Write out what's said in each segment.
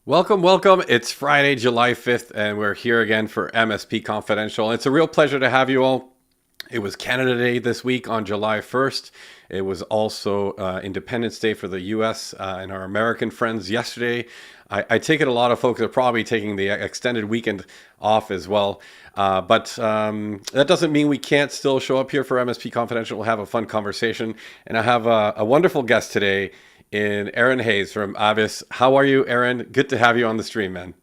Welcome, welcome. It's Friday, July 5th, and we're here again for MSP Confidential. It's a real pleasure to have you all. It was Canada Day this week on July 1st. It was also Independence Day for the US and our American friends yesterday. I take it a lot of folks are probably taking the extended weekend off as well. But that doesn't mean we can't still show up here for MSP Confidential. We'll have a fun conversation. And I have a wonderful guest today in Aaron Hayes from Aabyss. How are you, Aaron? Good to have you on the stream, man.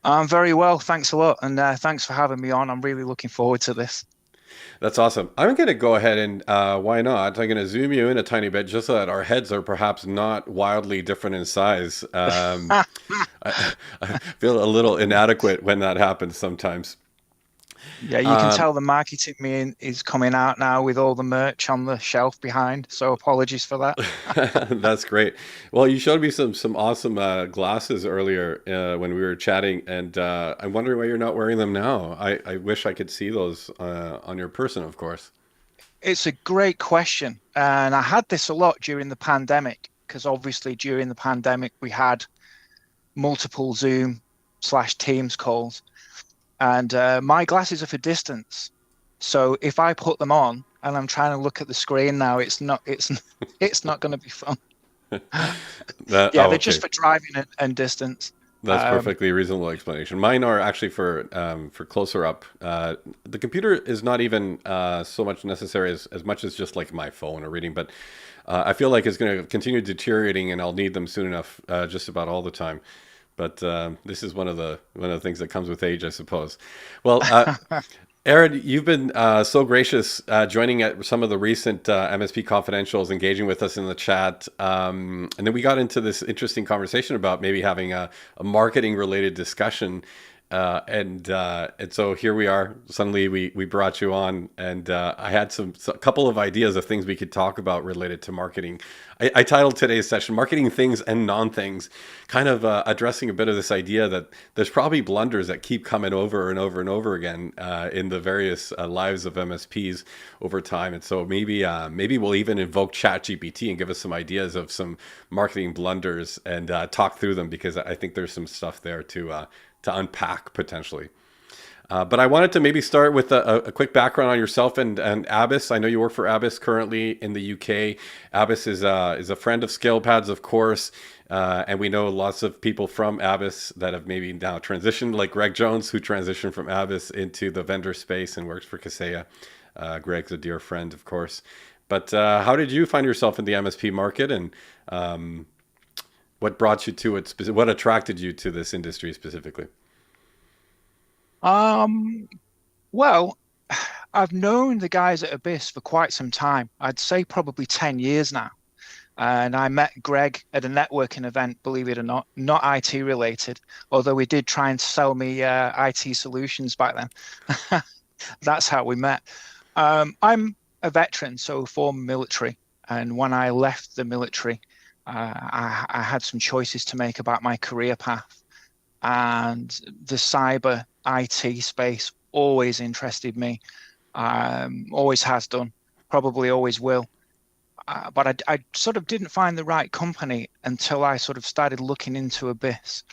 I'm very well. Thanks a lot. And thanks for having me on. I'm really looking forward to this. That's awesome. I'm going to go ahead and why not? I'm going to zoom you in a tiny bit just so that our heads are perhaps not wildly different in size. I feel a little inadequate when that happens sometimes. Yeah, you can tell the marketing me is coming out now with all the merch on the shelf behind. So apologies for that. That's great. Well, you showed me some awesome glasses earlier when we were chatting, and I'm wondering why you're not wearing them now. I wish I could see those on your person, of course. It's a great question. And I had this a lot during the pandemic, because obviously during the pandemic, we had multiple Zoom/Teams calls. And my glasses are for distance, so if I put them on and I'm trying to look at the screen now, it's not going to be fun. They're just for driving and distance. That's perfectly reasonable explanation. Mine are actually for closer up. The computer is not even so much necessary as much as just like my phone or reading, but I feel like it's going to continue deteriorating, and I'll need them soon enough, just about all the time. But this is one of the things that comes with age, I suppose. Well, Aaron, you've been so gracious joining at some of the recent MSP Confidentials, engaging with us in the chat. And then we got into this interesting conversation about maybe having a marketing-related discussion. And so here we are. Suddenly we brought you on, and I had a couple of ideas of things we could talk about related to marketing. I titled today's session "Marketing Things and Non-Things," kind of addressing a bit of this idea that there's probably blunders that keep coming over and over and over again in the various lives of MSPs over time. And so maybe we'll even invoke ChatGPT and give us some ideas of some marketing blunders and talk through them, because I think there's some stuff there to unpack potentially. But I wanted to maybe start with a quick background on yourself and Aabyss. I know you work for Aabyss currently in the UK. Aabyss is a friend of ScalePads, of course, and we know lots of people from Aabyss that have maybe now transitioned, like Greg Jones, who transitioned from Aabyss into the vendor space and works for Kaseya. Greg's a dear friend, of course. But how did you find yourself in the MSP market, and what brought you to it? What attracted you to this industry specifically? Well, I've known the guys at Aabyss for quite some time. I'd say probably 10 years now. And I met Greg at a networking event, believe it or not IT related, although he did try and sell me IT solutions back then. That's how we met. I'm a veteran, so former military. And when I left the military, I had some choices to make about my career path. And the cyber IT space always interested me, always has done, probably always will. But I sort of didn't find the right company until I sort of started looking into Aabyss.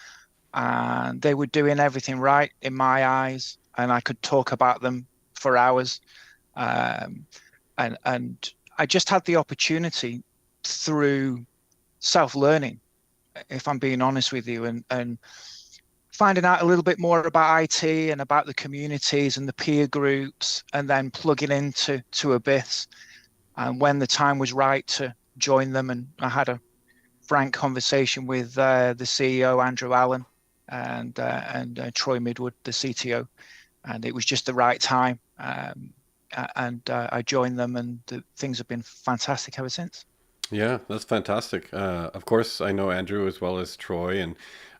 And they were doing everything right in my eyes, and I could talk about them for hours. And I just had the opportunity through self-learning, if I'm being honest with you, and finding out a little bit more about IT and about the communities and the peer groups, and then plugging into Aabyss. And when the time was right to joined them, and I had a frank conversation with the CEO Andrew Allen and Troy Midwood, the CTO, and it was just the right time. And I joined them, and things have been fantastic ever since. Yeah, that's fantastic. Of course, I know Andrew as well as Troy, and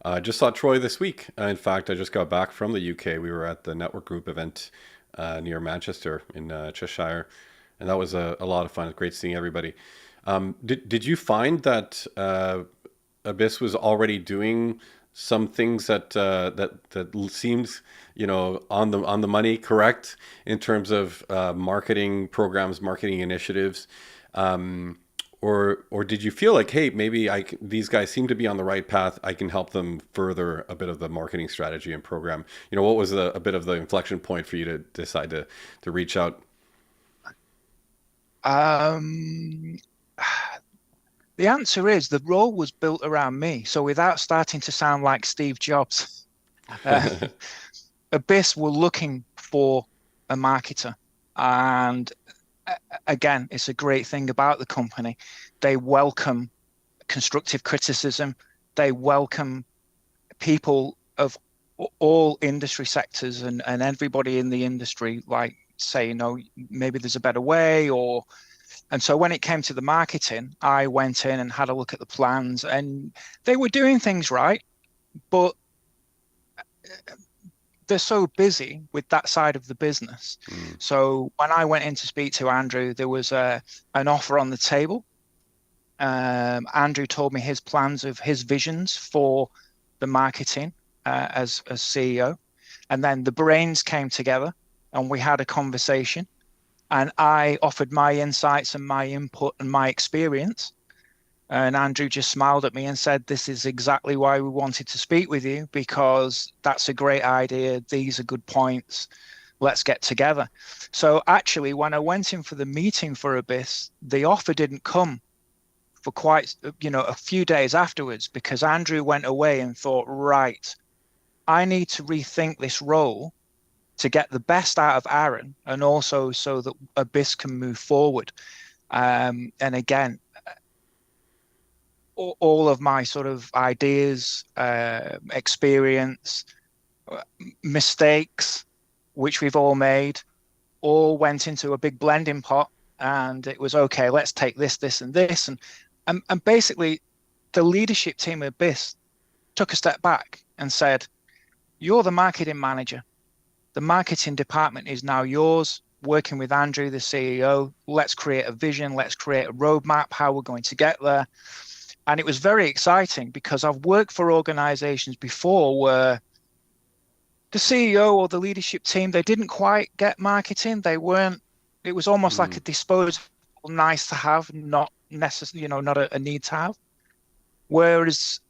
I just saw Troy this week. In fact, I just got back from the UK. We were at the Network Group event near Manchester in Cheshire, and that was a lot of fun. It's great seeing everybody. Did you find that Abyss was already doing some things that seemed, on the money, correct in terms of marketing programs, marketing initiatives? Or did you feel like, hey, maybe these guys seem to be on the right path. I can help them further a bit of the marketing strategy and program. What was a bit of the inflection point for you to decide to reach out? Um, the answer is the role was built around me. So without starting to sound like Steve Jobs, uh, Abyss were looking for a marketer. And again, it's a great thing about the company. They welcome constructive criticism. They welcome people of all industry sectors and everybody in the industry, like say, maybe there's a better way. And so when it came to the marketing, I went in and had a look at the plans, and they were doing things right, but they're so busy with that side of the business. Mm. So when I went in to speak to Andrew, there was an offer on the table. Andrew told me his plans of his visions for the marketing as CEO. And then the brains came together and we had a conversation. And I offered my insights and my input and my experience. And Andrew just smiled at me and said, "This is exactly why we wanted to speak with you, because that's a great idea. These are good points. Let's get together." So actually, when I went in for the meeting for Abyss, the offer didn't come for quite, a few days afterwards, because Andrew went away and thought, right, I need to rethink this role to get the best out of Aaron and also so that Abyss can move forward. And again, all of my sort of ideas, experience, mistakes, which we've all made, all went into a big blending pot. And it was okay, let's take this, and this. And basically, the leadership team at Abyss took a step back and said, "You're the marketing manager. The marketing department is now yours, working with Andrew, the CEO. Let's create a vision. Let's create a roadmap, how we're going to get there." And it was very exciting because I've worked for organizations before where the CEO or the leadership team, they didn't quite get marketing. They weren't, it was almost like Mm. a disposable, nice to have, not necessarily, not a need to have. Whereas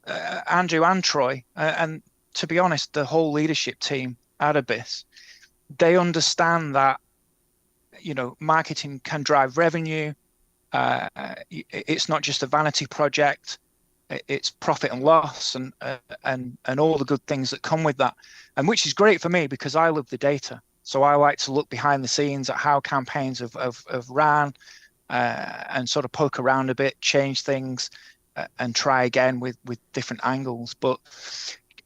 Andrew and Troy, and to be honest, the whole leadership team at Abyss, they understand that, marketing can drive revenue. It's not just a vanity project. It's profit and loss and all the good things that come with that, and which is great for me because I love the data. So I like to look behind the scenes at how campaigns have ran and sort of poke around a bit, change things, and try again with different angles. But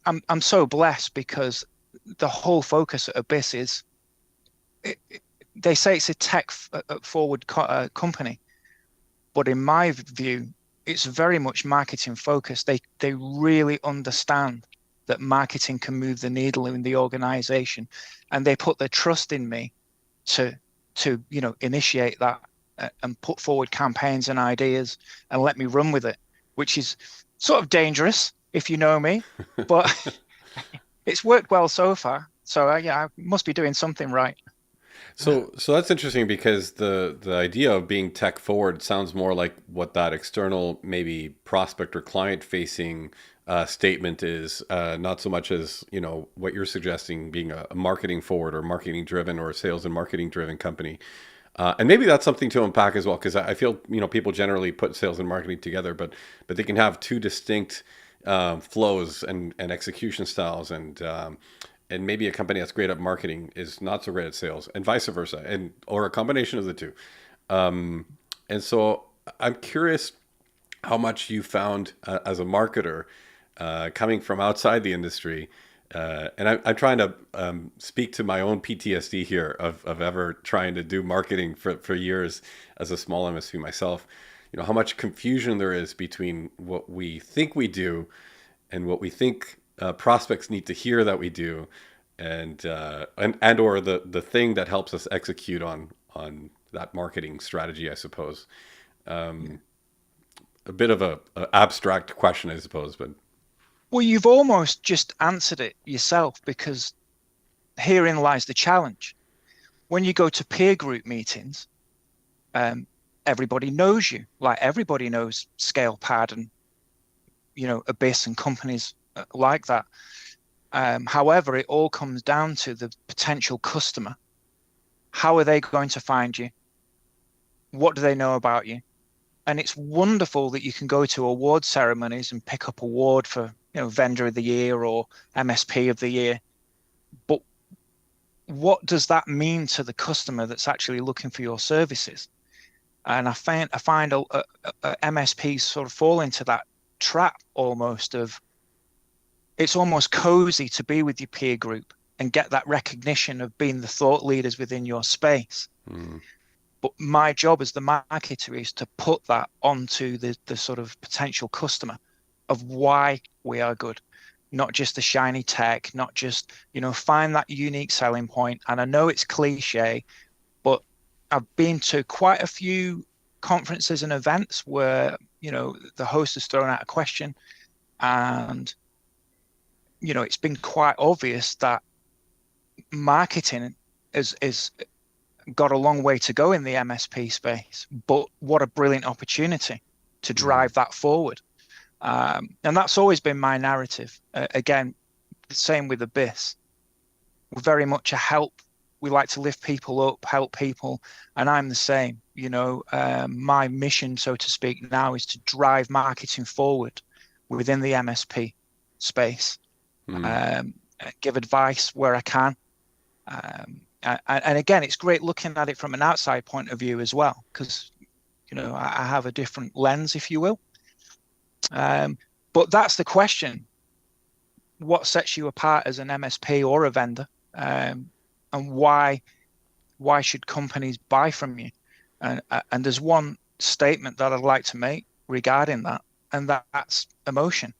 I'm so blessed because the whole focus at Abyss is it, they say it's a tech forward company, but in my view, it's very much marketing focused. They really understand that marketing can move the needle in the organization, and they put their trust in me to initiate that and put forward campaigns and ideas and let me run with it, which is sort of dangerous if you know me, but it's worked well so far. So yeah, I must be doing something right. So that's interesting because the idea of being tech forward sounds more like what that external maybe prospect or client facing statement is, not so much as what you're suggesting being a marketing forward or marketing driven or a sales and marketing driven company. And maybe that's something to unpack as well, because I feel people generally put sales and marketing together, but they can have two distinct flows and execution styles, and maybe a company that's great at marketing is not so great at sales, and vice versa, and or a combination of the two. And so I'm curious how much you found as a marketer coming from outside the industry. I'm trying to speak to my own PTSD here of ever trying to do marketing for years as a small MSP myself. You know, how much confusion there is between what we think we do and what we think prospects need to hear that we do, and or the thing that helps us execute on that marketing strategy, I suppose. Yeah. A bit of a abstract question, I suppose, but Well, you've almost just answered it yourself because herein lies the challenge. When you go to peer group meetings, um, everybody knows you. Like everybody knows ScalePad and Abyss and companies like that. However, it all comes down to the potential customer. How are they going to find you? What do they know about you? And it's wonderful that you can go to award ceremonies and pick up award for, vendor of the year or MSP of the year. But what does that mean to the customer that's actually looking for your services? And I find MSPs sort of fall into that trap almost of it's almost cozy to be with your peer group and get that recognition of being the thought leaders within your space. mm, But my job as the marketer is to put that onto the sort of potential customer of why we are good, not just the shiny tech, not just, find that unique selling point. And I know it's cliche, but I've been to quite a few conferences and events where, the host has thrown out a question and, it's been quite obvious that marketing is got a long way to go in the MSP space, but what a brilliant opportunity to mm, drive that forward. And that's always been my narrative. Again, the same with Abyss. We're very much a help. We like to lift people up, help people, and I'm the same. My mission, so to speak, now is to drive marketing forward within the MSP space. mm, Um, give advice where I can. And again, it's great looking at it from an outside point of view as well, because I have a different lens, if you will. But that's the question: what sets you apart as an MSP or a vendor, and why should companies buy from you? And there's one statement that I'd like to make regarding that, and that's emotion.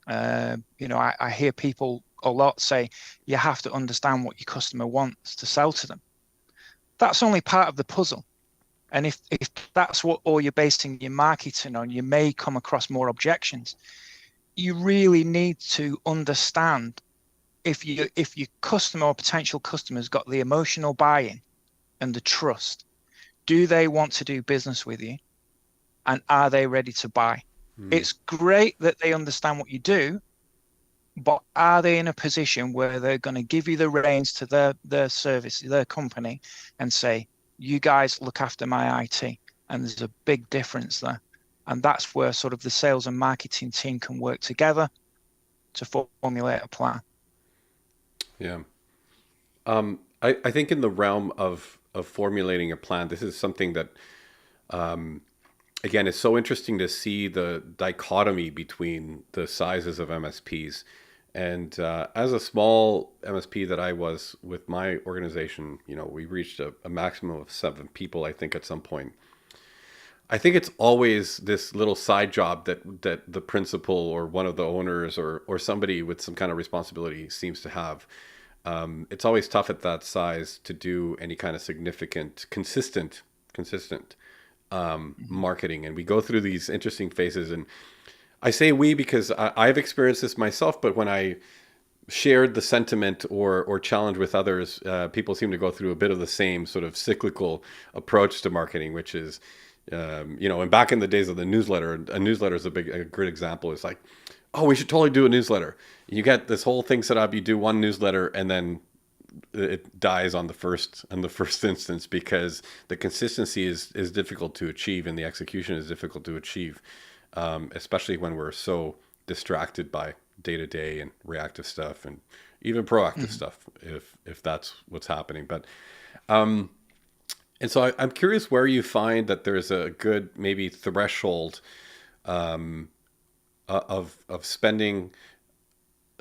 I hear people a lot say you have to understand what your customer wants to sell to them. That's only part of the puzzle. And if that's what all you're basing your marketing on, you may come across more objections. You really need to understand if your customer or potential customers got the emotional buy-in and the trust. Do they want to do business with you? And are they ready to buy? mm. It's great that they understand what you do, but are they in a position where they're going to give you the reins to their service, their company, and say, you guys look after my IT? And there's a big difference there. And that's where sort of the sales and marketing team can work together to formulate a plan. Yeah. I think in the realm of formulating a plan, this is something that again, it's so interesting to see the dichotomy between the sizes of MSPs. And as a small MSP that I was with my organization, we reached a maximum of 7 people, I think, at some point. I think it's always this little side job that the principal or one of the owners or somebody with some kind of responsibility seems to have. It's always tough at that size to do any kind of significant, consistent Mhm. marketing. And we go through these interesting phases. And I say we because I've experienced this myself, but when I shared the sentiment or challenge with others, people seem to go through a bit of the same sort of cyclical approach to marketing, which is, and back in the days of the newsletter, a newsletter is a great example. It's like, oh, we should totally do a newsletter. You get this whole thing set up, you do one newsletter, and then it dies on the first instance because the consistency is difficult to achieve and the execution is difficult to achieve, especially when we're so distracted by day to day and reactive stuff and even proactive Mhm. stuff if that's what's happening. But And so I'm curious where you find that there's a good maybe threshold um, of spending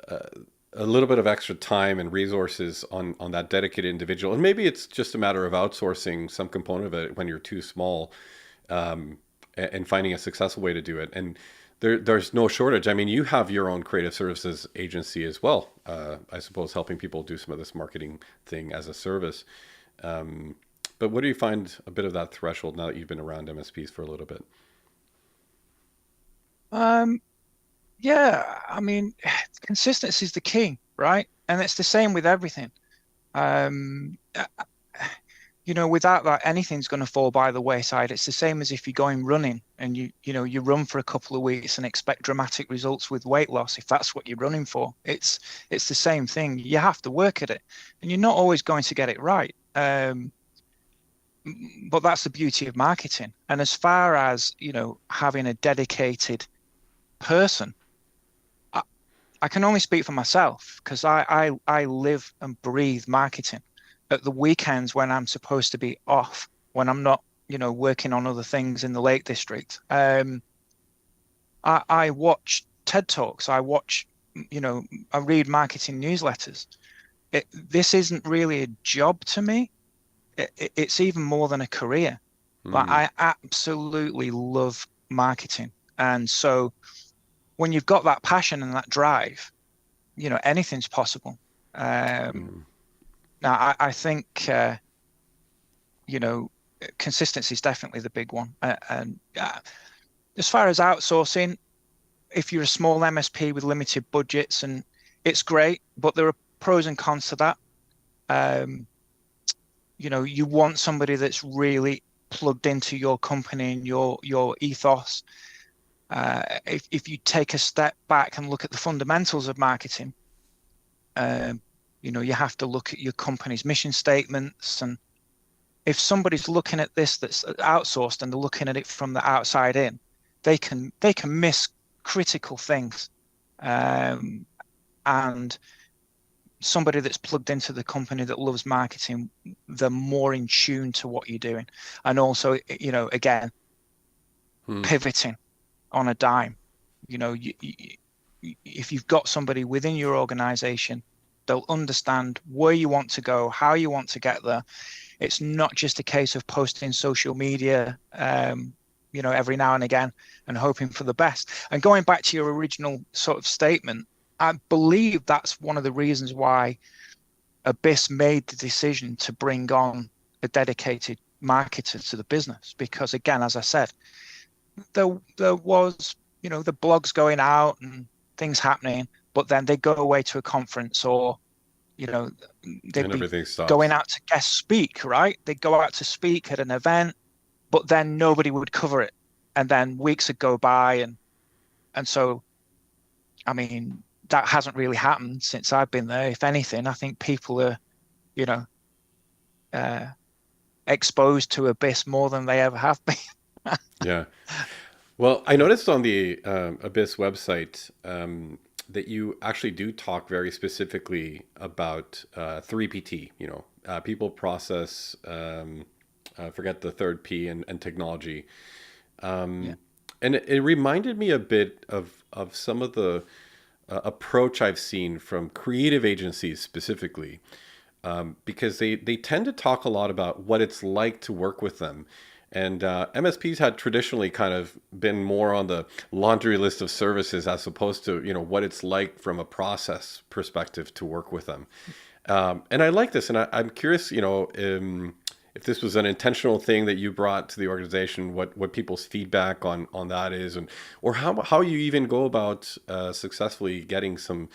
a little bit of extra time and resources on that dedicated individual, and maybe it's just a matter of outsourcing some component of it when you're too small, and finding a successful way to do it. And there's no shortage. I mean, you have your own creative services agency as well. I suppose helping people do some of this marketing thing as a service. Um, but what do you find a bit of that threshold now that you've been around MSPs for a little bit? Um, yeah, I mean, consistency is the key, right? And it's the same with everything. Um, uh, without that, anything's going to fall by the wayside. It's the same as if you're going running and you run for a couple of weeks and expect dramatic results with weight loss. If that's what you're running for, it's the same thing. You have to work at it, and you're not always going to get it right. But that's the beauty of marketing. And as far as, having a dedicated person, I, I can only speak for myself because I live and breathe marketing. At the weekends when I'm supposed to be off, when I'm not, working on other things in the Lake District, I watch TED Talks. I read marketing newsletters. This isn't really a job to me. It's even more than a career. Like, Mm, I absolutely love marketing. And so when you've got that passion and that drive, anything's possible. Um, mm, Now, I think, you know, consistency is definitely the big one. And as far as outsourcing, if you're a small MSP with limited budgets, and it's great, but there are pros and cons to that. Um, you want somebody that's really plugged into your company and your ethos. If you take a step back and look at the fundamentals of marketing, um, you have to look at your company's mission statements. And if somebody's looking at this that's outsourced and they're looking at it from the outside in, they can miss critical things. Um, and somebody that's plugged into the company that loves marketing, they're more in tune to what you're doing. And also, again, mm. pivoting on a dime. If you've got somebody within your organization, they'll understand where you want to go, how you want to get there. It's not just a case of posting social media, every now and again and hoping for the best. And going back to your original sort of statement, I believe that's one of the reasons why Abyss made the decision to bring on a dedicated marketer to the business. Because again, as I said, there was, the blogs going out and things happening, but then they go away to a conference, or you know, they'd And be everything going stops. out to guest speak, right? They'd go out to speak at an event, but then nobody would cover it. And then weeks would go by, and so, I mean, that hasn't really happened since I've been there. If anything, I think people are, you know, uh, exposed to Abyss more than they ever have been. Yeah. Well, I noticed on the Abyss website that you actually do talk very specifically about 3PT, people, process, forget the third P, and technology. Yeah. Um, and it reminded me a bit of some of the approach I've seen from creative agencies specifically, because they tend to talk a lot about what it's like to work with them. And MSPs had traditionally kind of been more on the laundry list of services as opposed to, what it's like from a process perspective to work with them. And I like this, and I'm curious, if this was an intentional thing that you brought to the organization, what people's feedback on that is, and or how you even go about successfully getting some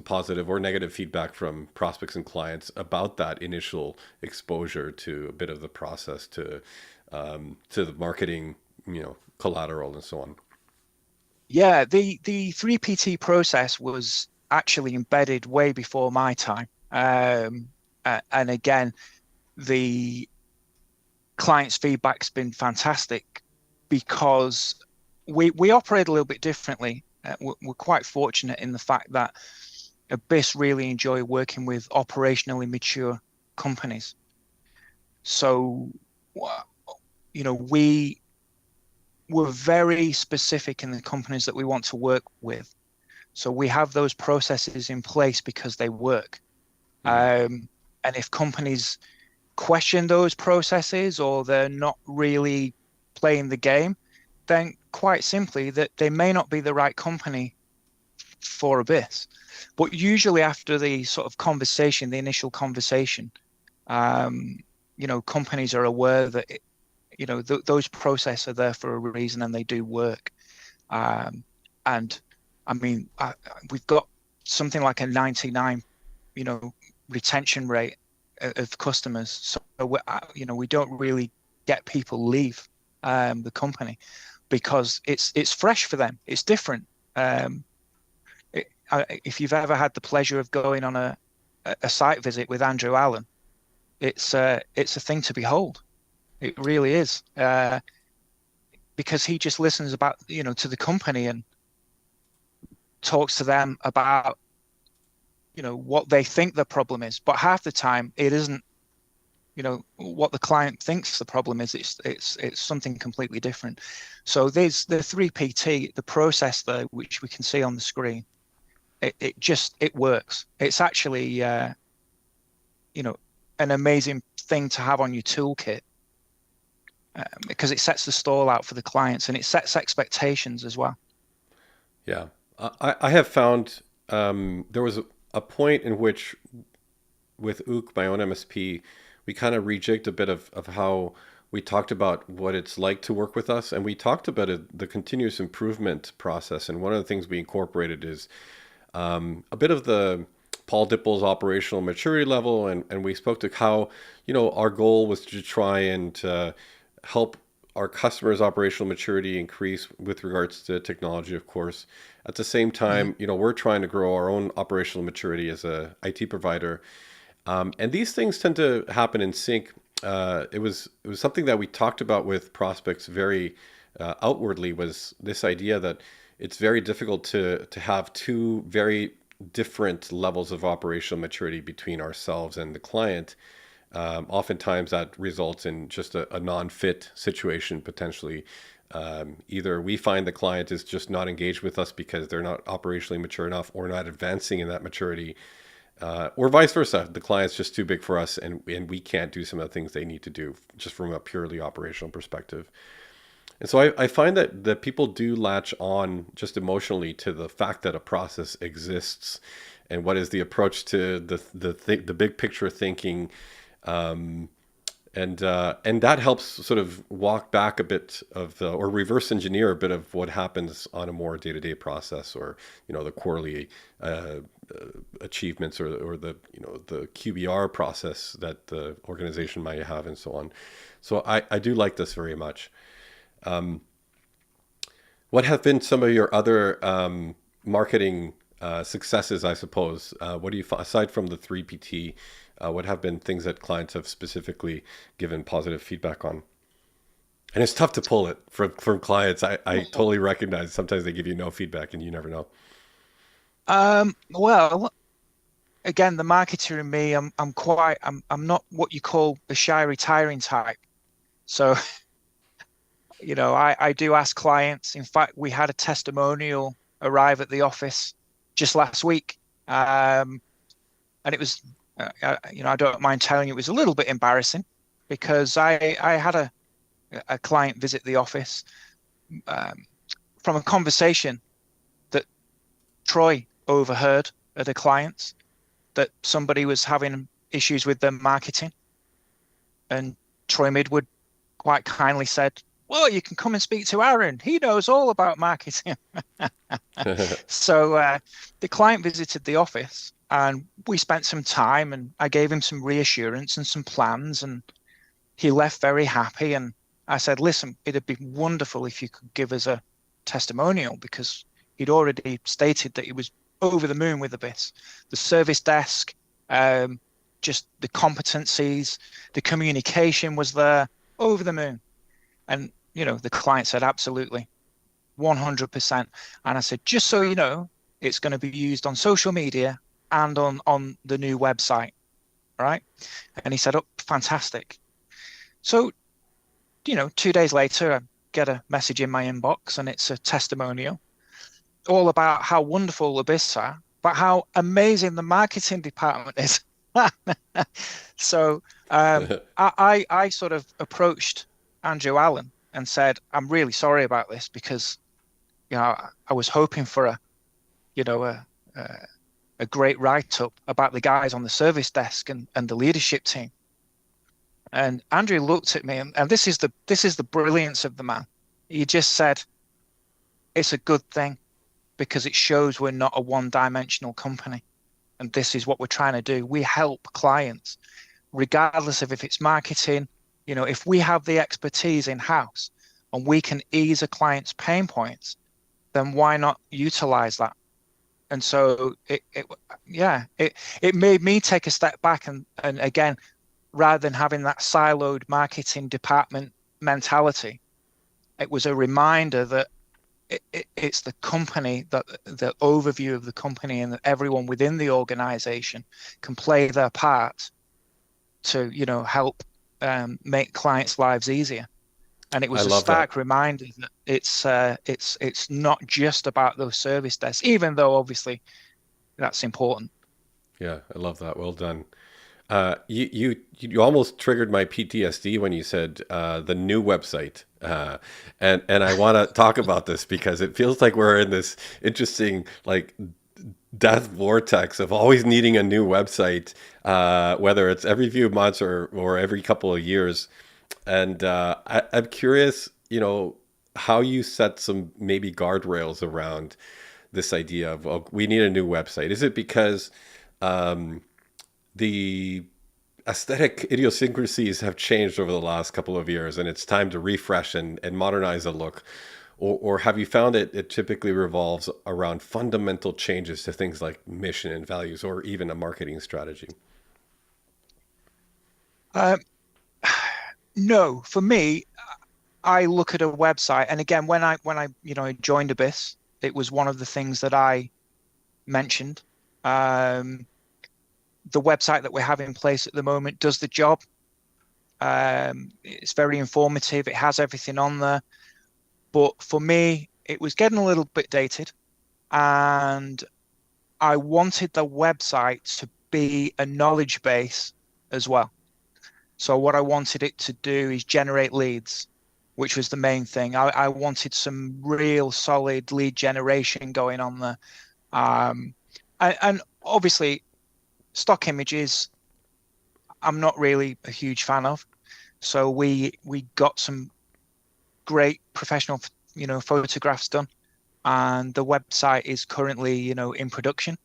positive or negative feedback from prospects and clients about that initial exposure to a bit of the process to the marketing, collateral and so on. Yeah, the 3PT process was actually embedded way before my time. And again, the client's feedback's been fantastic because we operate a little bit differently. We're quite fortunate in the fact that Abyss really enjoy working with operationally mature companies. So we were very specific in the companies that we want to work with. So we have those processes in place because they work. Mm. And if companies question those processes or they're not really playing the game, then quite simply that they may not be the right company for Abyss. But usually after the sort of conversation, the initial conversation, um, companies are aware that those processes are there for a reason and they do work. Um, and I mean, we've got something like a 99, retention rate of customers. So we don't really get people leave the company because it's fresh for them. It's different. Um, if you've ever had the pleasure of going on a site visit with Andrew Allen, it's a thing to behold. It really is, because he just listens about to the company and talks to them about what they think the problem is. But half the time, it isn't what the client thinks the problem is. It's something completely different. So there's the 3PT, the process there, which we can see on the screen. It works. It's actually an amazing thing to have on your toolkit, because it sets the stall out for the clients and it sets expectations as well. Yeah, I have found there was a point in which with Ook, my own MSP, we kind of rejigged a bit of how we talked about what it's like to work with us. And we talked about the continuous improvement process. And one of the things we incorporated is a bit of the Paul Dippel's operational maturity level. And we spoke to how, our goal was to try and help our customers' operational maturity increase with regards to technology, of course. At the same Mhm. time, we're trying to grow our own operational maturity as a IT provider. And these things tend to happen in sync. It was something that we talked about with prospects very outwardly, was this idea that it's very difficult to have two very different levels of operational maturity between ourselves and the client. Oftentimes that results in just a non-fit situation potentially. Either we find the client is just not engaged with us because they're not operationally mature enough or not advancing in that maturity, or vice versa. The client's just too big for us, and we can't do some of the things they need to do just from a purely operational perspective. And so I find that people do latch on just emotionally to the fact that a process exists, and what is the approach to the big picture thinking, um, and that helps sort of walk back a bit of or reverse engineer a bit of what happens on a more day to day process, or the quarterly achievements, or the QBR process that the organization might have, and so on. So I do like this very much. What have been some of your other marketing successes, I suppose? What do you aside from the 3PT? What have been things that clients have specifically given positive feedback on? And it's tough to pull it from clients. I totally recognize sometimes they give you no feedback and you never know. Well, again, the marketer in me, I'm not what you call the shy retiring type. So, I do ask clients. In fact, we had a testimonial arrive at the office just last week. And it was, I don't mind telling you, it was a little bit embarrassing because I had a client visit the office, um, from a conversation that Troy overheard at a client, that somebody was having issues with their marketing. And Troy Midwood quite kindly said, well, you can come and speak to Aaron. He knows all about marketing. So the client visited the office and we spent some time and I gave him some reassurance and some plans, and he left very happy. And I said, listen, it'd be wonderful if you could give us a testimonial, because he'd already stated that he was over the moon with Abyss. The service desk, um, just the competencies, the communication was there, over the moon. And, the client said, absolutely, 100%. And I said, just so you know, it's going to be used on social media and on the new website, right? And he said, oh, fantastic. So 2 days later, I get a message in my inbox, and it's a testimonial all about how wonderful Abyss are, but how amazing the marketing department is. So I sort of approached Andrew Allen and said, I'm really sorry about this because I was hoping for you know a, a great write-up about the guys on the service desk and the leadership team. And Andrew looked at me, and this is the brilliance of the man. He just said, it's a good thing because it shows we're not a one-dimensional company. And this is what we're trying to do. We help clients, regardless of if it's marketing, if we have the expertise in-house and we can ease a client's pain points, then why not utilize that? And so it made me take a step back and again, rather than having that siloed marketing department mentality, it was a reminder that it's the company, that the overview of the company, and that everyone within the organization can play their part to help make clients' lives easier. And it I was a love that. stark reminder that it's not just about those service desks, even though obviously that's important. Yeah, I love that. Well done. You almost triggered my PTSD when you said the new website, and I want to talk about this because it feels like we're in this interesting like death vortex of always needing a new website, whether it's every few months or every couple of years. And I'm curious, how you set some maybe guardrails around this idea of, oh, we need a new website. Is it because the aesthetic idiosyncrasies have changed over the last couple of years and it's time to refresh and modernize the look? Or have you found it typically revolves around fundamental changes to things like mission and values or even a marketing strategy? Um, no, for me, I look at a website, and again, when I joined Abyss, it was one of the things that I mentioned. Um, the website that we have in place at the moment does the job. It's very informative. It has everything on there. But for me, it was getting a little bit dated, and I wanted the website to be a knowledge base as well. So what I wanted it to do is generate leads, which was the main thing. I wanted some real solid lead generation going on there. Um, and obviously, stock images, I'm not really a huge fan of. So we got some great professional, photographs done, and the website is currently, in production,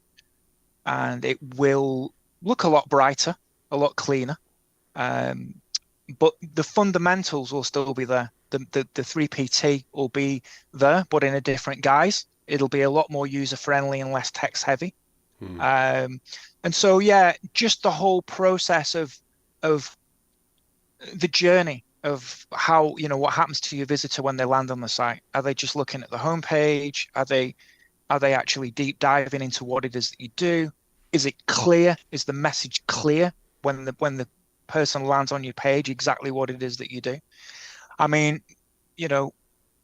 and it will look a lot brighter, a lot cleaner. Um, but the fundamentals will still be there. The 3PT will be there, but in a different guise. It'll be a lot more user friendly and less text heavy. Hmm. And so, yeah, just the whole process of the journey of how, what happens to your visitor when they land on the site. Are they just looking at the homepage? Are they actually deep diving into what it is that you do? Is it clear? Is the message clear when the person lands on your page exactly what it is that you do? I mean, you know,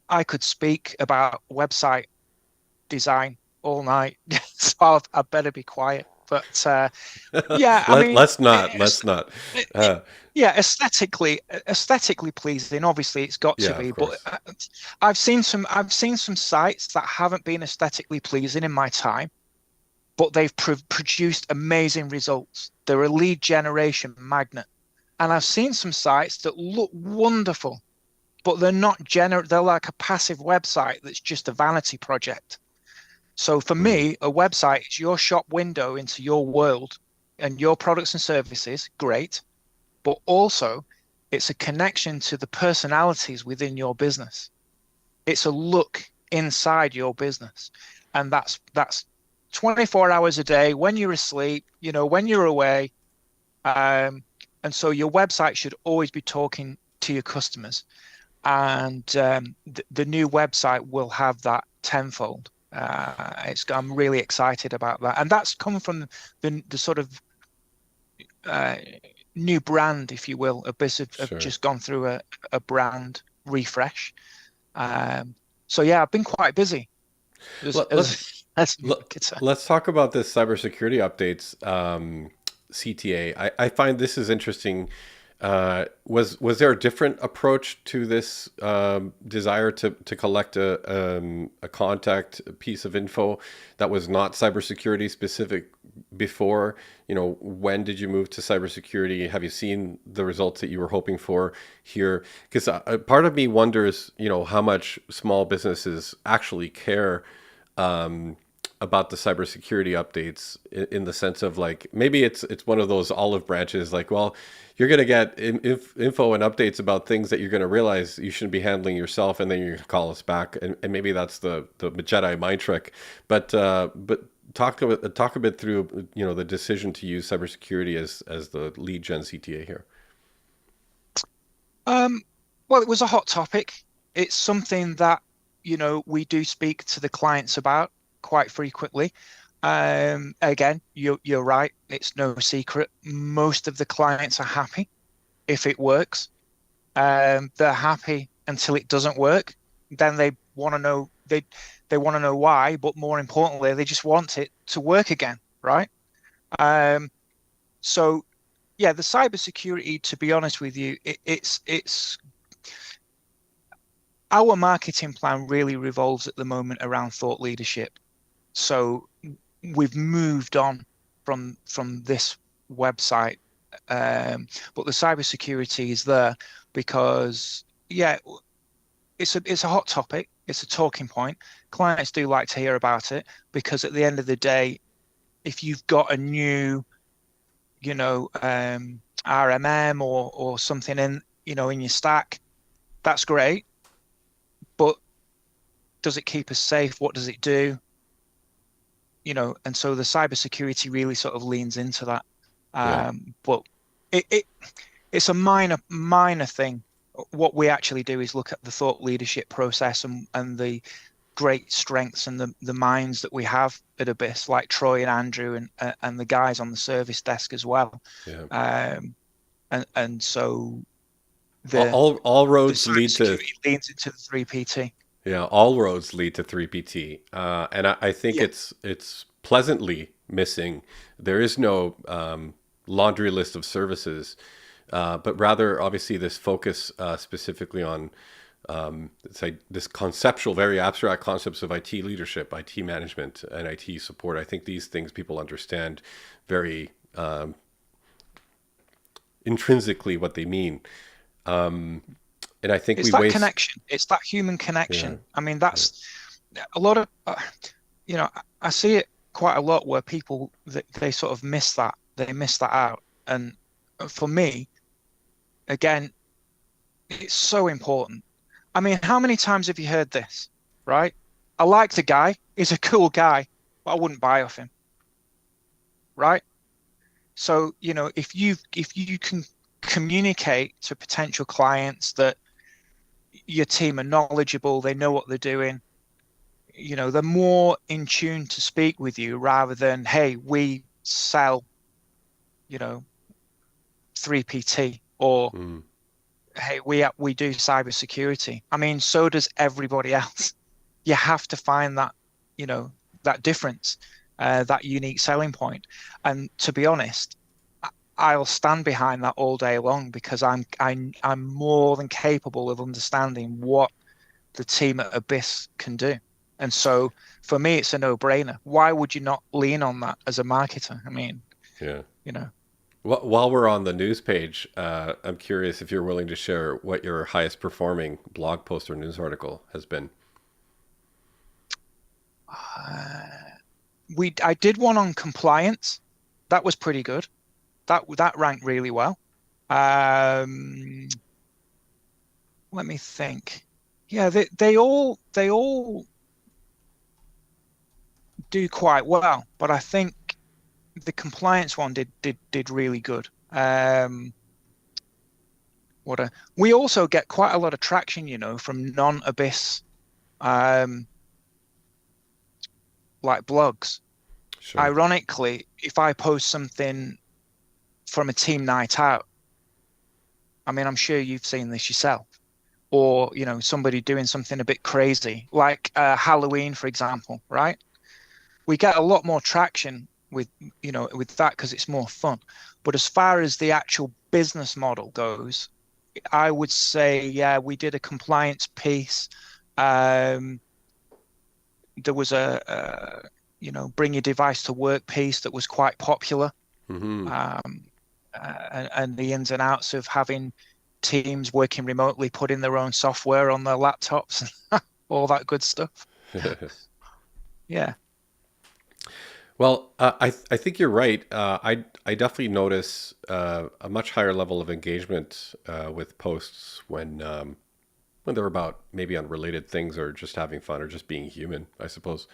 I could speak about website design all night, so I better be quiet. But yeah, I mean, Let's not. Let's not. it, it- Uh, yeah, aesthetically pleasing. Obviously, it's got to yeah, of be. But course. I've seen some sites that haven't been aesthetically pleasing in my time, but they've produced amazing results. They're a lead generation magnet. And I've seen some sites that look wonderful, but they're like a passive website that's just a vanity project. So for Hmm. me, a website is your shop window into your world and your products and services, great, but also it's a connection to the personalities within your business. It's a look inside your business. And that's 24 hours a day when you're asleep, when you're away. Um, and so your website should always be talking to your customers. And the new website will have that tenfold. I'm really excited about that. And that's come from the sort of uh, new brand, if you will. Abyss have Sure. just gone through a brand refresh. So yeah, I've been quite busy as Let, let's as a let, marketer. let's talk about this cybersecurity updates, CTA. I find this is interesting. Was there a different approach to this desire to collect a contact piece of info that was not cybersecurity specific before? You know, when did you move to cybersecurity? Have you seen the results that you were hoping for here? Because part of me wonders, you know, how much small businesses actually care um, about the cybersecurity updates in the sense of like maybe it's one of those olive branches like, well, you're going to get info and updates about things that you're going to realize you shouldn't be handling yourself, and then you're going to call us back, and maybe that's the Jedi mind trick. But talk a bit through, you know, the decision to use cybersecurity as the lead gen CTA here. Um, well, it was a hot topic. It's something that, we do speak to the clients about quite frequently. Again, you're right. It's no secret. Most of the clients are happy if it works. They're happy until it doesn't work. Then they want to know why, but more importantly, they just want it to work again, right? Um, so yeah, the cybersecurity, to be honest with you, it's our marketing plan really revolves at the moment around thought leadership. So we've moved on from this website, but the cybersecurity is there because yeah, it's a hot topic. It's a talking point. Clients do like to hear about it because at the end of the day, if you've got a new, RMM or something in your stack, that's great. But does it keep us safe? What does it do? And so the cybersecurity really sort of leans into that. Yeah. But it, it it's a minor thing. What we actually do is look at the thought leadership process and the great strengths and the minds that we have at Abyss, like Troy and Andrew and the guys on the service desk as well. Yeah. And so All, the all all the roads lead to cybersecurity leans into the 3PT. Yeah, all roads lead to 3PT, and I think Yeah. it's pleasantly missing. There is no laundry list of services, but rather, obviously, this focus specifically on say this conceptual, very abstract concepts of IT leadership, IT management, and IT support. I think these things people understand very intrinsically what they mean, and I think It's we that waste. connection. It's that human Yeah, connection. I mean, yeah, that's a lot of, you know, I see it quite a lot where people they sort of miss that. They miss that out. And for me, again, it's so important. I mean, how many times have you heard this, right? I like the guy. He's a cool guy, but I wouldn't buy off him, right? So, if you can communicate to potential clients that your team are knowledgeable, they know what they're doing, they're more in tune to speak with you rather than, hey, we sell, you know, 3PT or mm, hey, we do cybersecurity. I mean, so does everybody else. You have to find that, you know, that difference, that unique selling point. And to be honest, I'll stand behind that all day long because I'm more than capable of understanding what the team at Abyss can do. And so for me, it's a no-brainer. Why would you not lean on that as a marketer? I mean, yeah. you know, While we're on the news page, I'm curious if you're willing to share what your highest performing blog post or news article has been. uh, I did one on compliance. That was pretty good. That ranked really well. Um, Let me think. Yeah, they all do quite well, but I think the compliance one did really good. We also get quite a lot of traction, from non-Abyss um, like blogs. Sure. Ironically, if I post something from a team night out, I mean, I'm sure you've seen this yourself, or somebody doing something a bit crazy, like Halloween, for example, right? We get a lot more traction with that because it's more fun. But as far as the actual business model goes, I would say, yeah, we did a compliance piece. Um, there was bring your device to work piece that was quite popular. Hmm. Um, and the ins and outs of having teams working remotely, putting their own software on their laptops, all that good stuff. Yeah. Well, I think you're right. I definitely notice a much higher level of engagement with posts when they're about maybe unrelated things or just having fun or just being human, I suppose.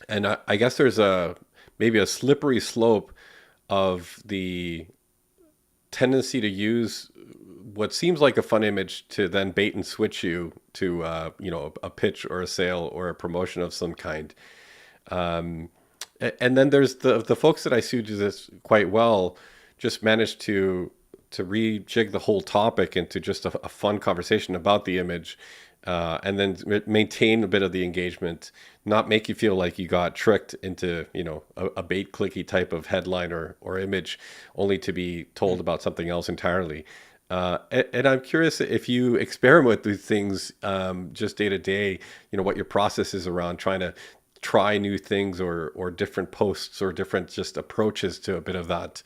And I guess there's a maybe a slippery slope of the tendency to use what seems like a fun image to then bait and switch you to a pitch or a sale or a promotion of some kind. And then there's the folks that I see do this quite well, just manage to rejig the whole topic into just a fun conversation about the image, and then maintain a bit of the engagement, not make you feel like you got tricked into a bait clicky type of headline or image, only to be told Mm. about something else entirely. And I'm curious if you experiment with these things just day to day, what your process is around trying to try new things or different posts or different just approaches to a bit of that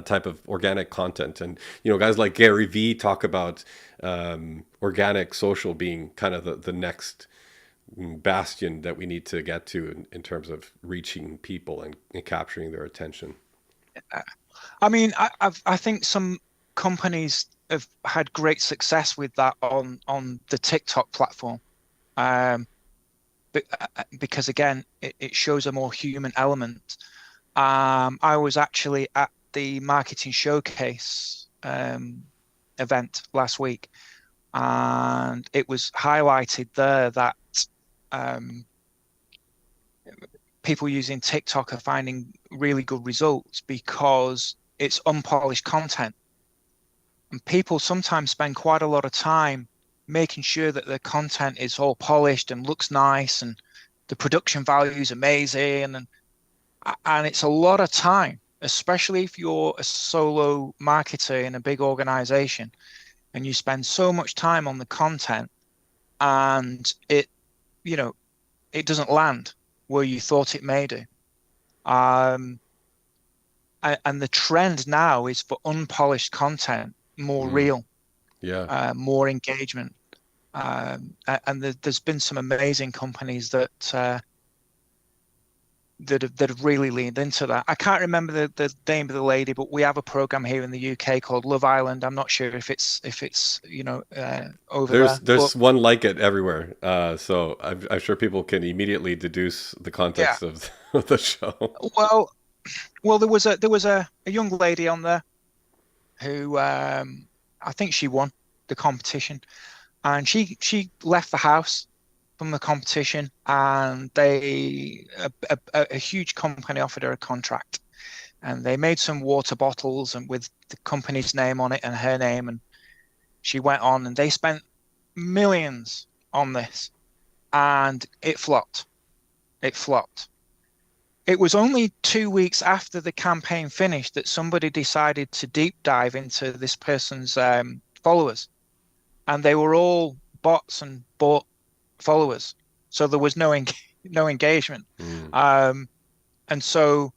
type of organic content. And guys like Gary Vee talk about organic social being kind of the next bastion that we need to get to in terms of reaching people and capturing their attention. I mean, I think some companies have had great success with that on the TikTok platform. Um, because again, it shows a more human element. I was actually at the marketing showcase event last week, and it was highlighted there that um, people using TikTok are finding really good results because it's unpolished content. And people sometimes spend quite a lot of time making sure that the content is all polished and looks nice and the production value is amazing. And it's a lot of time, especially if you're a solo marketer in a big organization and you spend so much time on the content and you know, it doesn't land where you thought it may do. Um, and the trend now is for unpolished content, more Mm, real, yeah. more engagement. And there's been some amazing companies that have really leaned into that. I can't remember the name of the lady, but we have a program here in the UK called Love Island. I'm not sure if it's over There's there, but there's one like it everywhere, so I'm sure people can immediately deduce the yeah. context of of the show. Well, there was a young lady on there who I think she won the competition, and she left the house from the competition, and a huge company offered her a contract, and they made some water bottles and with the company's name on it and her name, and she went on and they spent millions on this, and it flopped. It flopped. It was only 2 weeks after the campaign finished that somebody decided to deep dive into this person's followers, and they were all bots and bought followers. So there was no engagement. Mm, Um, and so,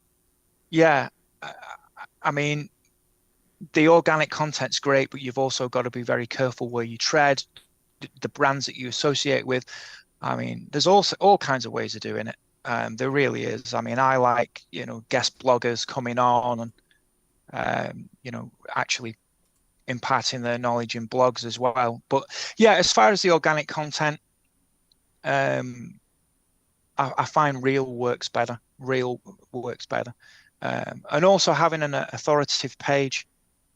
yeah, I, I mean, the organic content's great, but you've also got to be very careful where you tread, the brands that you associate with. I mean, there's also all kinds of ways of doing it. There really is. I mean, I like, guest bloggers coming on and, actually imparting their knowledge in blogs as well. But yeah, as far as the organic content, um, I find real works better. Real works better. And also having an authoritative page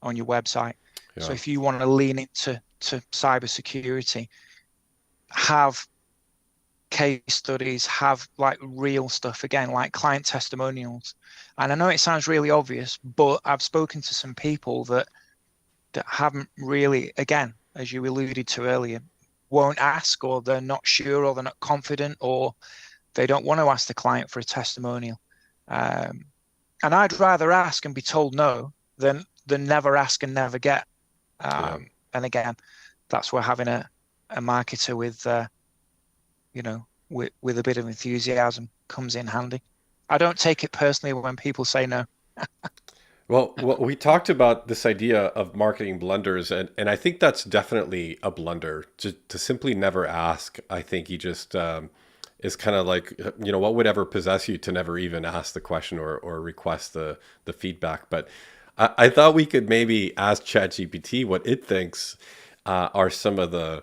on your website. So yeah. if you want to lean into cybersecurity, have case studies, have like real stuff again, like client testimonials. And I know it sounds really obvious, but I've spoken to some people that that haven't really, again, as you alluded to earlier, won't ask, or they're not sure, or they're not confident, or they don't want to ask the client for a testimonial. And I'd rather ask and be told no than never ask and never get. Yeah. And again, that's where having a marketer with with a bit of enthusiasm comes in handy. I don't take it personally when people say no. Well, we talked about this idea of marketing blunders, and I think that's definitely a blunder to simply never ask. I think you just is kind of like, what would ever possess you to never even ask the question or request the feedback. But I thought we could maybe ask ChatGPT what it thinks are some of the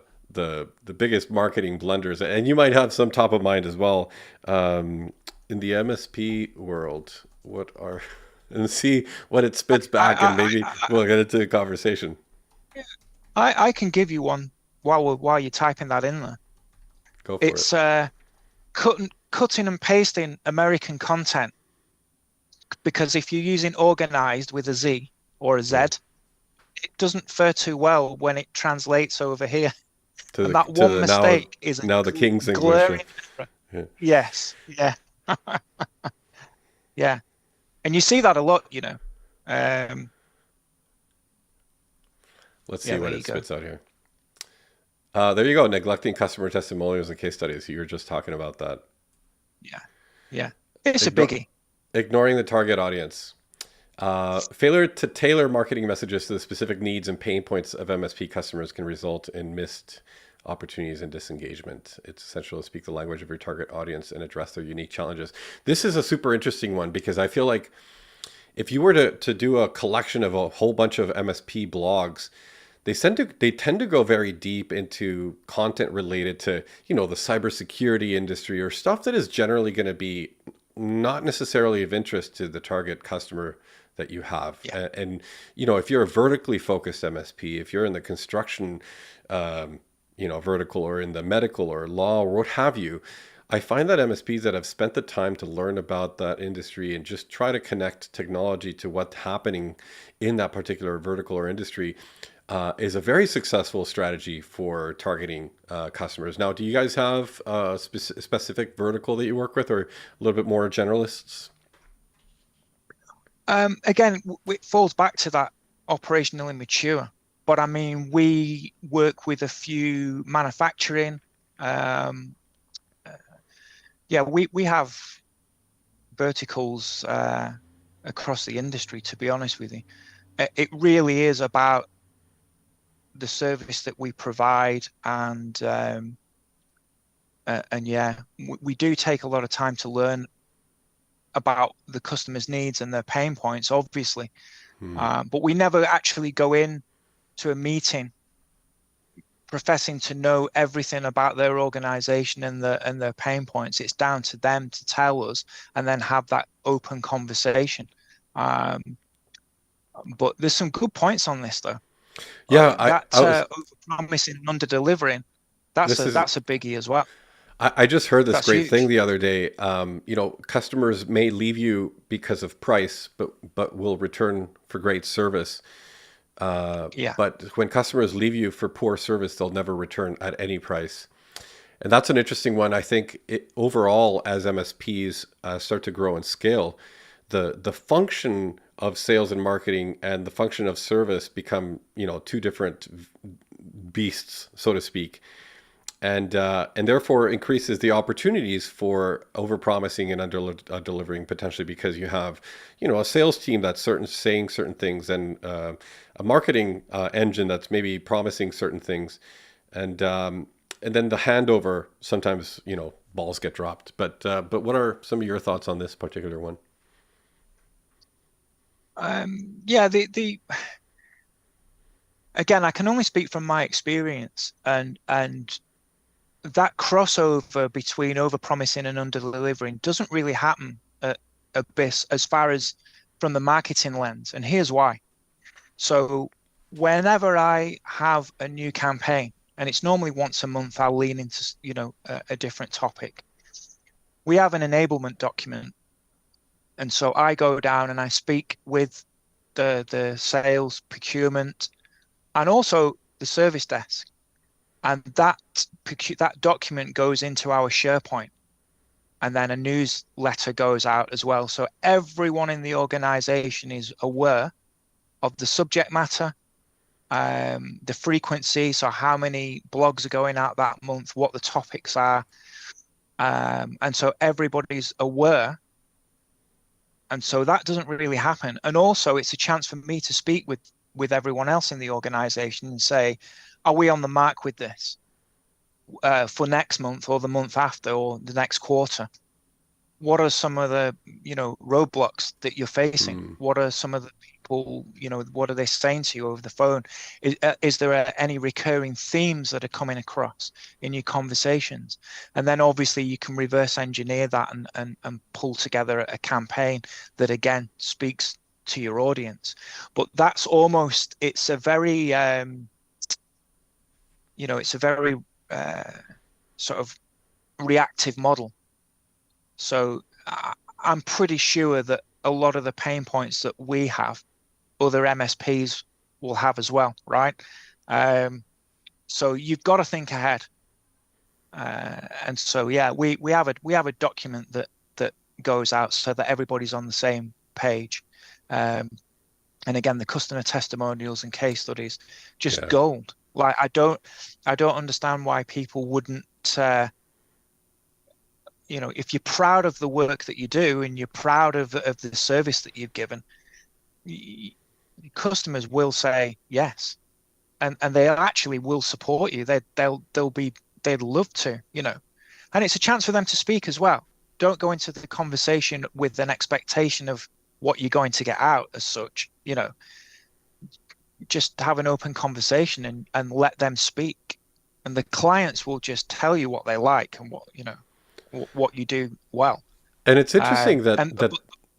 biggest marketing blunders, and you might have some top of mind as well. In the MSP world, what are and see what it spits back, and maybe we'll get into the conversation. I can give you one while you're typing that in there. Go for It's it. cutting and pasting American content, because if you're using organized with a Z or a Z, Yeah. it doesn't fare too well when it translates over here. To And the that to one the mistake is a now the King's English. glaring error. Yeah. Yes, yeah, yeah. And you see that a lot, Um, Let's see yeah, what there it you go. spits out here. There you go. Neglecting customer testimonials and case studies. You were just talking about that. Yeah, yeah. It's a Igno- biggie. Ignoring the target audience. Failure to tailor marketing messages to the specific needs and pain points of MSP customers can result in missed opportunities and disengagement. It's essential to speak the language of your target audience and address their unique challenges. This is a super interesting one because I feel like if you were to do a collection of a whole bunch of MSP blogs, they tend to go very deep into content related to the cybersecurity industry or stuff that is generally going to be not necessarily of interest to the target customer that you have. Yeah. And if you're a vertically focused MSP, if you're in the construction vertical, or in the medical or law or what have you, I find that MSPs that have spent the time to learn about that industry and just try to connect technology to what's happening in that particular vertical or industry is a very successful strategy for targeting customers. Now, do you guys have a specific vertical that you work with, or a little bit more generalists? Again, it falls back to that operationally mature. But I mean, we work with a few manufacturing. Um, yeah, we have verticals across the industry, to be honest with you. It really is about the service that we provide, and yeah, we do take a lot of time to learn about the customer's needs and their pain points, obviously. Hmm. But we never actually go in to a meeting professing to know everything about their organization and their pain points. It's down to them to tell us, and then have that open conversation. Um, but there's some good points on this, though. Yeah, That I was. over promising and under delivering, that's This a is. that's a biggie as well. I just heard this That's great thing huge. the other day. Customers may leave you because of price, but will return for great service. Yeah. But when customers leave you for poor service, they'll never return at any price. And that's an interesting one. I think overall, as MSPs start to grow and scale, the function of sales and marketing and the function of service become two different beasts, so to speak, and therefore increases the opportunities for overpromising and under delivering, potentially because you have a sales team that's saying certain things, and a marketing engine that's maybe promising certain things, and then the handover, sometimes balls get dropped. But what are some of your thoughts on this particular one? Yeah. The again, I can only speak from my experience, and that crossover between overpromising and under-delivering doesn't really happen at Abyss, as far as from the marketing lens. And here's why. So whenever I have a new campaign, and it's normally once a month, I'll lean into a different topic. We have an enablement document, and so I go down and I speak with the sales, procurement, and also the service desk. And that document goes into our SharePoint, and then a newsletter goes out as well. So everyone in the organization is aware of the subject matter, the frequency, so how many blogs are going out that month, what the topics are. And so everybody's aware. And so that doesn't really happen. And also it's a chance for me to speak with everyone else in the organization and say, are we on the mark with this for next month or the month after or the next quarter? What are some of the, roadblocks that you're facing? Mm. What are some of the people, what are they saying to you over the phone? Is there any recurring themes that are coming across in your conversations? And then obviously you can reverse engineer that and pull together a campaign that again speaks to your audience. But that's almost, it's a very, it's a very sort of reactive model. So I'm pretty sure that a lot of the pain points that we have, other MSPs will have as well, right? So you've got to think ahead. And so yeah, we have a document that goes out so that everybody's on the same page. And again, the customer testimonials and case studies, just Yeah. gold. Like I don't understand why people wouldn't if you're proud of the work that you do and you're proud of the service that you've given, customers will say yes, and they actually will support you. They'd love to, and it's a chance for them to speak as well. Don't go into the conversation with an expectation of what you're going to get out as such. Just have an open conversation and let them speak, and the clients will just tell you what they like and what you do well. And it's interesting And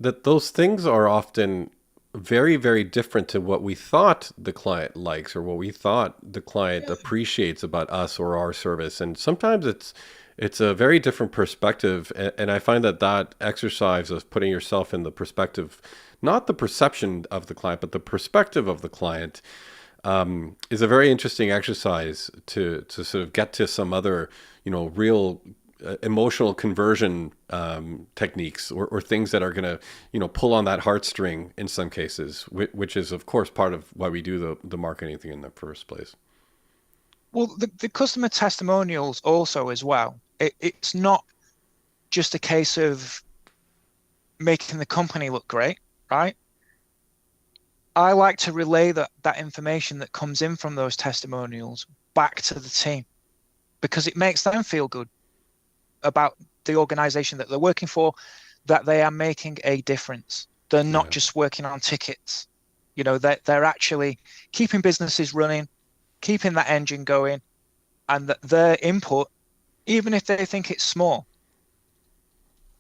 that those things are often very, very different to what we thought the client likes or what we thought the client appreciates about us or our service. And sometimes it's a very different perspective. And I find that exercise of putting yourself in the perspective, not the perception of the client, but the perspective of the client, is a very interesting exercise to sort of get to some other, real emotional conversion techniques or things that are going to pull on that heartstring in some cases, which is of course part of why we do the marketing thing in the first place. well, the customer testimonials also as well. It's not just a case of making the company look great, right? I like to relay that information that comes in from those testimonials back to the team because it makes them feel good about the organization that they're working for, that they are making a difference. They're not Yeah. just working on tickets. They're actually keeping businesses running, keeping that engine going, and that their input, even if they think it's small,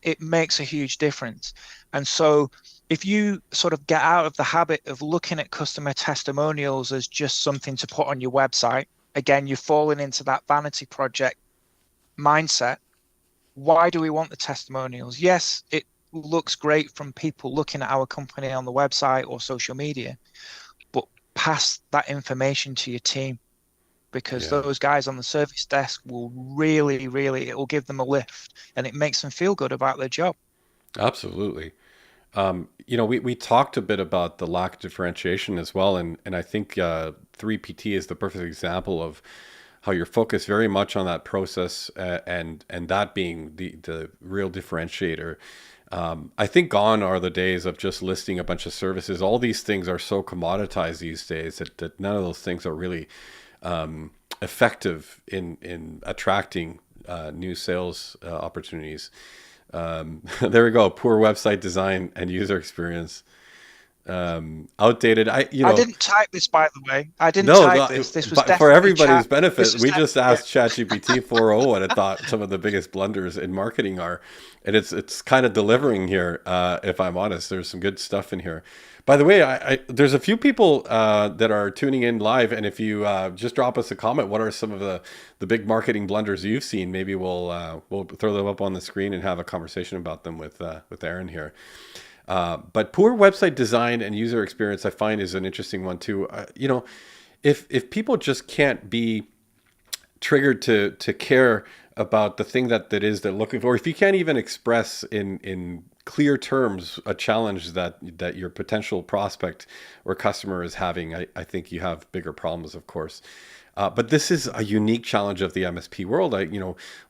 it makes a huge difference. And so if you sort of get out of the habit of looking at customer testimonials as just something to put on your website, again, you're falling into that vanity project mindset. Why do we want the testimonials? Yes, it looks great from people looking at our company on the website or social media, but pass that information to your team because Yeah, those guys on the service desk will really, really, it will give them a lift and it makes them feel good about their job. absolutely. We talked a bit about the lack of differentiation as well, and I think 3PT is the perfect example of how you're focused very much on that process and that being the real differentiator. I think gone are the days of just listing a bunch of services. All these things are so commoditized these days that none of those things are really effective in attracting new sales opportunities. There we go. Poor website design and user experience. Outdated. I didn't type this, by the way. I didn't No, type this. This was but for definitely everybody's chat. benefit, This was we just yeah. asked ChatGPT 4.0 what it thought some of the biggest blunders in marketing are, and it's kind of delivering here. If I'm honest, there's some good stuff in here. By the way, there's a few people that are tuning in live, and if you just drop us a comment, what are some of the big marketing blunders you've seen? Maybe we'll throw them up on the screen and have a conversation about them with Aaron here. But poor website design and user experience, I find, is an interesting one too. if people just can't be triggered to care about the thing that is they're looking for, if you can't even express in clear terms a challenge that your potential prospect or customer is having, I think you have bigger problems, of course. But this is a unique challenge of the MSP world.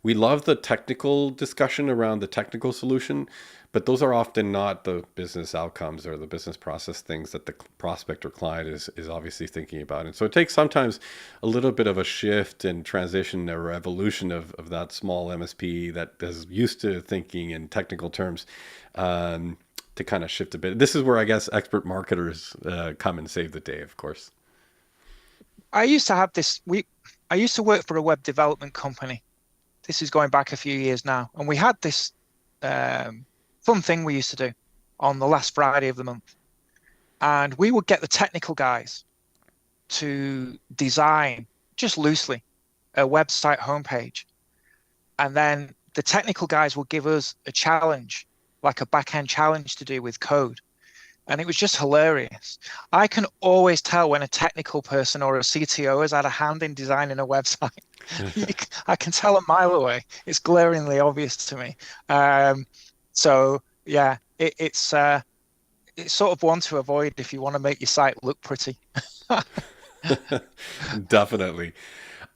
We love the technical discussion around the technical solution, but those are often not the business outcomes or the business process things that the prospect or client is obviously thinking about. And so it takes sometimes a little bit of a shift and transition or evolution of that small MSP that is used to thinking in technical terms, to kind of shift a bit. This is where I guess expert marketers come and save the day, of course. I used to have this. I used to work for a web development company. This is going back a few years now, and we had this fun thing we used to do on the last Friday of the month, and we would get the technical guys to design just loosely a website homepage, and then the technical guys would give us a challenge, like a back-end challenge to do with code. And it was just hilarious. I can always tell when a technical person or a CTO has had a hand in designing a website. I can tell a mile away. It's glaringly obvious to me. So yeah, it's sort of one to avoid if you want to make your site look pretty. Definitely.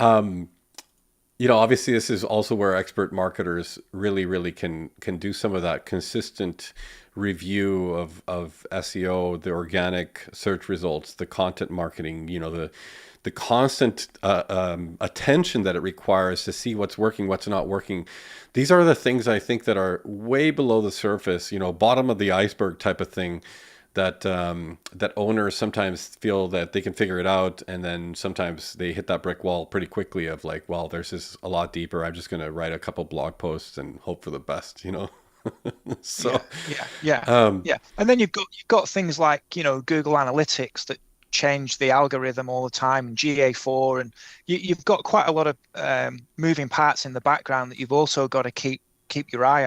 Obviously this is also where expert marketers really can do some of that consistent review of SEO, the organic search results, the content marketing, the constant attention that it requires to see what's working, what's not working. These are the things I think that are way below the surface, bottom of the iceberg type of thing, that owners sometimes feel that they can figure it out, and then sometimes they hit that brick wall pretty quickly of like, well, there's this a lot deeper. I'm just going to write a couple blog posts and hope for the best. So yeah. And then you've got things like Google Analytics that change the algorithm all the time, and GA4, and you've got quite a lot of moving parts in the background that you've also got to keep your eye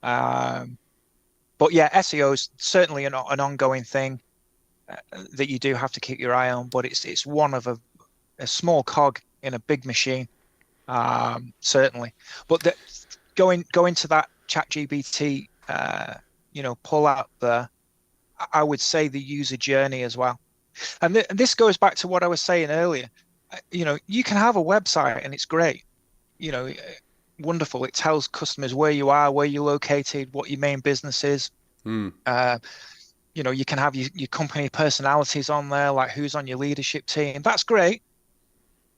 on. But yeah, SEO is certainly an ongoing thing that you do have to keep your eye on. But it's one of a small cog in a big machine, certainly. But going to that ChatGPT, pull out I would say the user journey as well. And this goes back to what I was saying earlier. You can have a website and it's great. Wonderful. It tells customers where you are, where you're located, what your main business is. You can have your company personalities on there, like who's on your leadership team. That's great.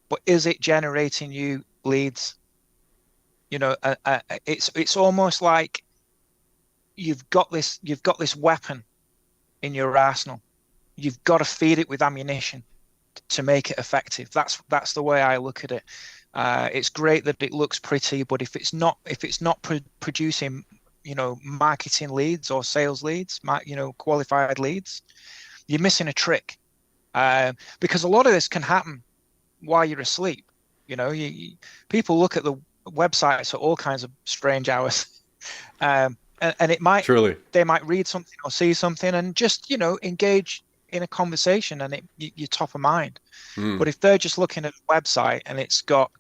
But is it generating you leads? It's almost like you've got this weapon in your arsenal. You've got to feed it with ammunition to make it effective. That's the way I look at it. It's great that it looks pretty, but if it's not producing, marketing leads or sales leads, qualified leads, you're missing a trick. Because a lot of this can happen while you're asleep. People look at the websites at all kinds of strange hours, and they might read something or see something and just engage in a conversation, and you're top of mind. But if they're just looking at a website and it's got,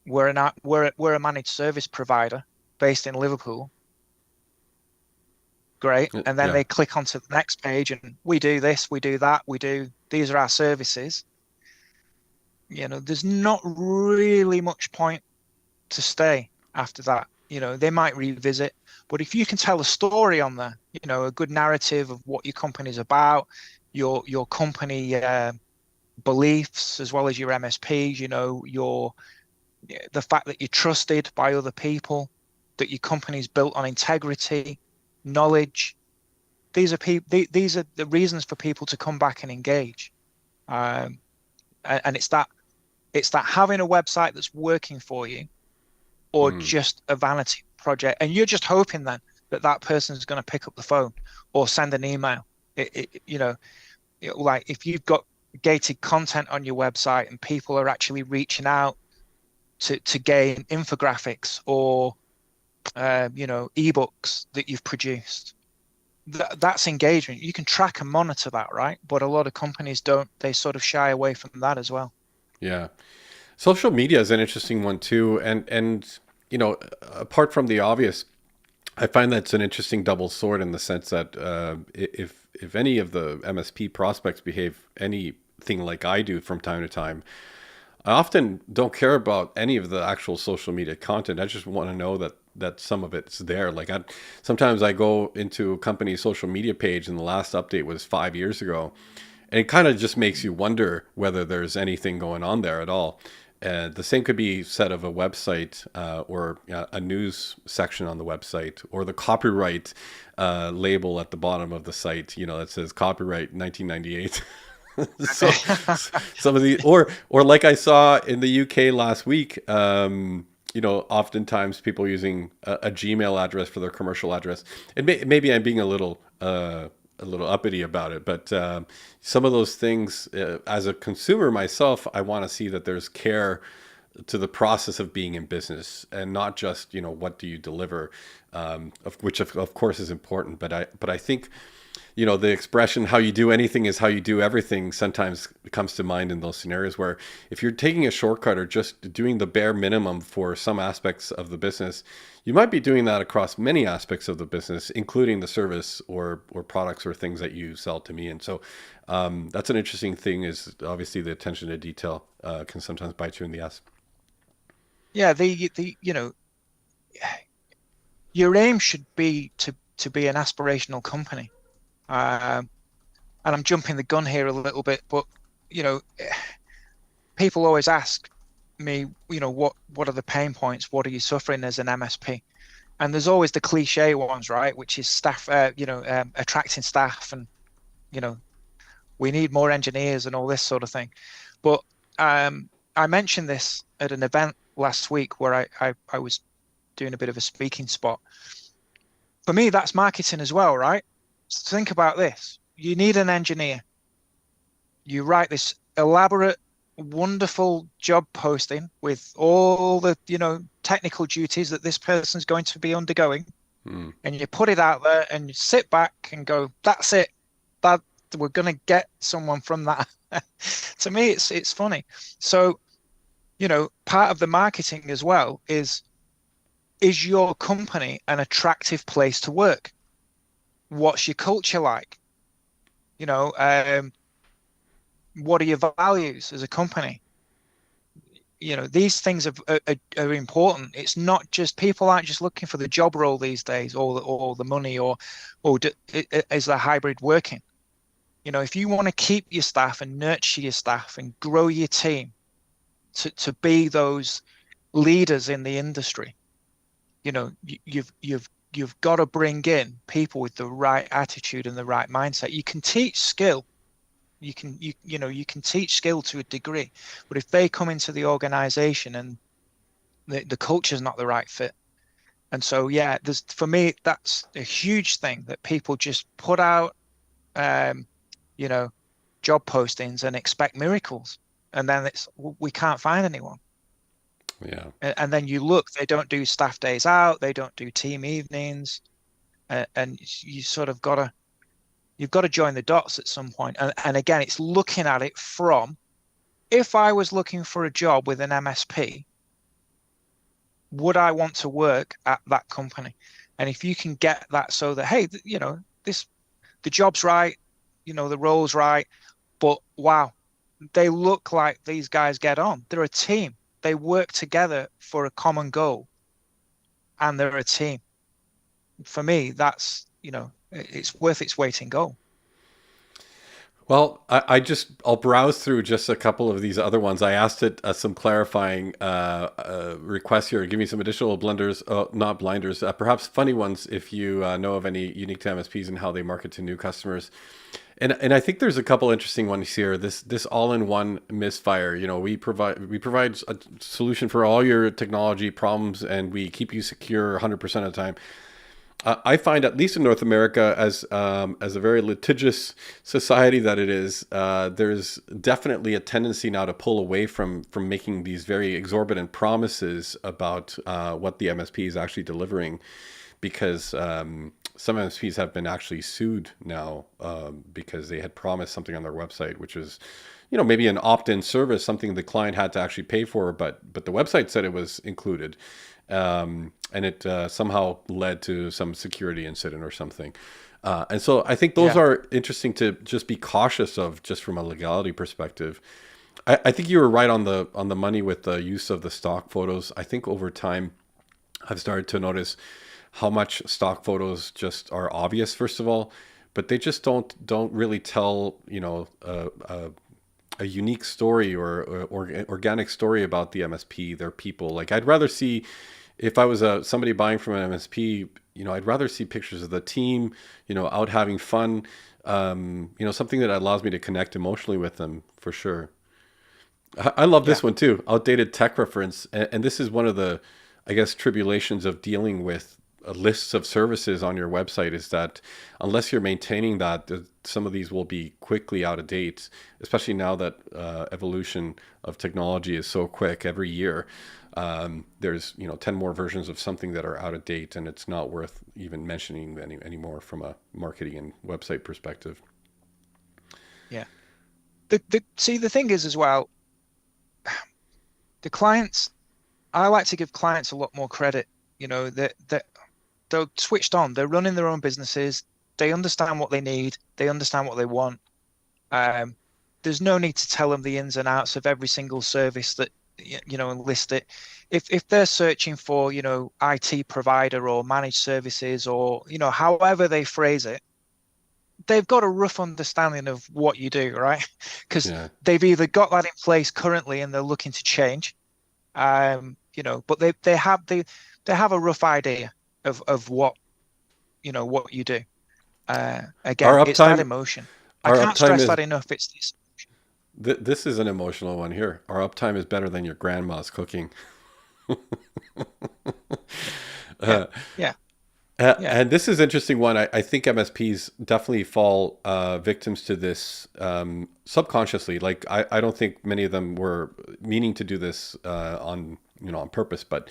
we're a managed service provider based in Liverpool, great, and then they click onto the next page and we do this, we do that, these are our services. There's not really much point to stay after that. They might revisit, but if you can tell a story on there, a good narrative of what your company's about, your company beliefs, as well as your MSPs, the fact that you're trusted by other people, that your company's built on integrity, knowledge. These are the reasons for people to come back and engage. And it's that having a website that's working for you, or just a vanity project, and you're just hoping then that person is going to pick up the phone or send an email. Like if you've got gated content on your website and people are actually reaching out to gain infographics or ebooks that you've produced, that's engagement. You can track and monitor that, right? But a lot of companies don't. They sort of shy away from that as well. Yeah. Social media is an interesting one too, and apart from the obvious, I find that's an interesting double sword in the sense that if any of the MSP prospects behave anything like I do from time to time, I often don't care about any of the actual social media content. I just want to know that some of it's there. Sometimes I go into a company's social media page, and the last update was 5 years ago, and it kind of just makes you wonder whether there's anything going on there at all. The same could be said of a website or a news section on the website, or the copyright label at the bottom of the site. That says copyright 1998. So some of the or like I saw in the UK last week, oftentimes people using a Gmail address for their commercial address. And maybe I'm being a little uppity about it, but some of those things, as a consumer myself, I want to see that there's care to the process of being in business, and not just what do you deliver, which of course is important. But I think the expression "how you do anything is how you do everything" sometimes comes to mind in those scenarios where if you're taking a shortcut or just doing the bare minimum for some aspects of the business, you might be doing that across many aspects of the business, including the service or products or things that you sell to me. And so that's an interesting thing, is obviously the attention to detail can sometimes bite you in the ass. Yeah, the your aim should be to be an aspirational company. Um, and I'm jumping the gun here a little bit, but you know, people always ask me, what are the pain points? What are you suffering as an MSP? And there's always the cliche ones, right? Which is staff, attracting staff, and you know, we need more engineers and all this sort of thing. But I mentioned this at an event last week where I was doing a bit of a speaking spot. For me, that's marketing as well, right? So think about this. You need an engineer. You write this elaborate, wonderful job posting with all the, technical duties that this person's going to be undergoing. Hmm. And you put it out there and you sit back and go, that's it. That we're going to get someone from that. To me, it's funny. So, part of the marketing as well is your company an attractive place to work? What's your culture like? What are your values as a company? These things are important. It's not just, people aren't just looking for the job role these days, or the money, or is the hybrid working? If you want to keep your staff and nurture your staff and grow your team to be those leaders in the industry, you've got to bring in people with the right attitude and the right mindset. You can teach skill. You can teach skill to a degree, but if they come into the organization and the culture is not the right fit. And so, yeah, for me, that's a huge thing, that people just put out, job postings and expect miracles. And then we can't find anyone. Yeah. And then you look, they don't do staff days out, they don't do team evenings, and you sort of you've got to join the dots at some point. And again, it's looking at it from, if I was looking for a job with an MSP, would I want to work at that company? And if you can get that, so that, hey, the job's right, the role's right, but wow, they look like these guys get on. They're a team. They work together for a common goal, and they're a team. For me, that's, it's worth its weight in gold. Well, I'll browse through just a couple of these other ones. I asked it some clarifying requests here. Give me some additional blunders, not blinders, perhaps funny ones if you know of any unique to MSPs and how they market to new customers. And I think there's a couple interesting ones here. This all-in-one misfire. We provide a solution for all your technology problems, and we keep you secure 100% of the time. I find, at least in North America, as a very litigious society that it is, there's definitely a tendency now to pull away from making these very exorbitant promises about what the MSP is actually delivering, because some MSPs have been actually sued now because they had promised something on their website, which is, maybe an opt-in service, something the client had to actually pay for, but the website said it was included, and it somehow led to some security incident or something. And so I think those Yeah. are interesting to just be cautious of, just from a legality perspective. I think you were right on the money with the use of the stock photos. I think over time, I've started to notice how much stock photos just are obvious, first of all, but they just don't really tell, a unique story or organic story about the MSP, their people. Like, I'd rather see, if I was somebody buying from an MSP, I'd rather see pictures of the team, out having fun, something that allows me to connect emotionally with them, for sure. I love Yeah. this one too. Outdated tech reference, and this is one of the, I guess, tribulations of dealing with lists of services on your website, is that unless you're maintaining that, some of these will be quickly out of date. Especially now that evolution of technology is so quick every year. There's 10 more versions of something that are out of date, and it's not worth even mentioning anymore from a marketing and website perspective. Yeah. The thing is as well, the clients, I like to give clients a lot more credit. That they're switched on. They're running their own businesses. They understand what they need. They understand what they want. Um, there's no need to tell them the ins and outs of every single service that and list it. If they're searching for, IT provider or managed services, or, however they phrase it, they've got a rough understanding of what you do, right? Because Yeah. they've either got that in place currently and they're looking to change, but they have a rough idea of what you do. Our Again, it's that uptime, emotion. I our can't uptime stress is that enough. It's this. this is an emotional one here. Our uptime is better than your grandma's cooking. Yeah, Uh, yeah, yeah, and this is an interesting one. I think MSPs definitely fall victims to this subconsciously. Like, I don't think many of them were meaning to do this on purpose, but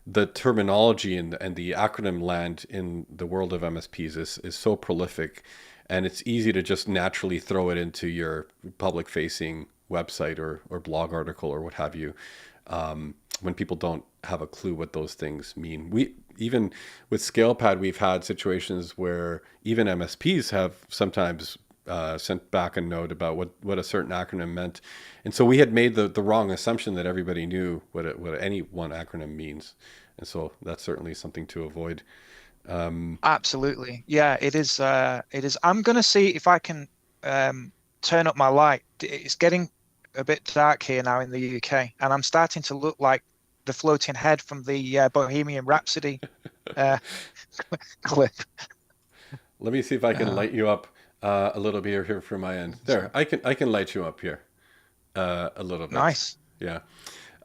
the terminology and the acronym land in the world of MSPs is so prolific, and it's easy to just naturally throw it into your public facing website or blog article or what have you, when people don't have a clue what those things mean. We even with ScalePad, we've had situations where even MSPs have sometimes sent back a note about what a certain acronym meant, and so we had made the wrong assumption that everybody knew what any one acronym means, and so that's certainly something to avoid. absolutely. Yeah, it is. It is. I'm gonna see if I can turn up my light. It's getting a bit dark here now in the UK, and I'm starting to look like the floating head from the Bohemian Rhapsody uh, clip. Let me see if I can Uh, light you up a little bit here from my end. There, I can light you up here a little bit. nice. Yeah.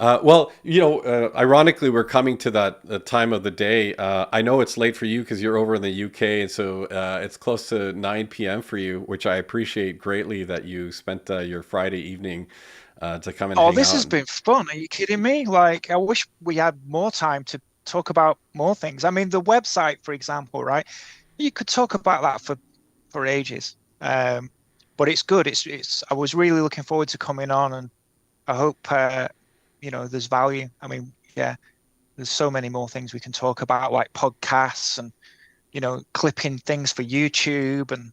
Well, ironically, we're coming to that time of the day. I know it's late for you because you're over in the UK, and so it's close to 9 p.m. for you, which I appreciate greatly that you spent your Friday evening to come and Oh, hang this out. has been fun. Are you kidding me? Like, I wish we had more time to talk about more things. I mean, the website, for example, right? You could talk about that for ages. But it's good. It's. I was really looking forward to coming on, and I hope there's value. I mean, yeah, there's so many more things we can talk about, like podcasts and clipping things for YouTube. And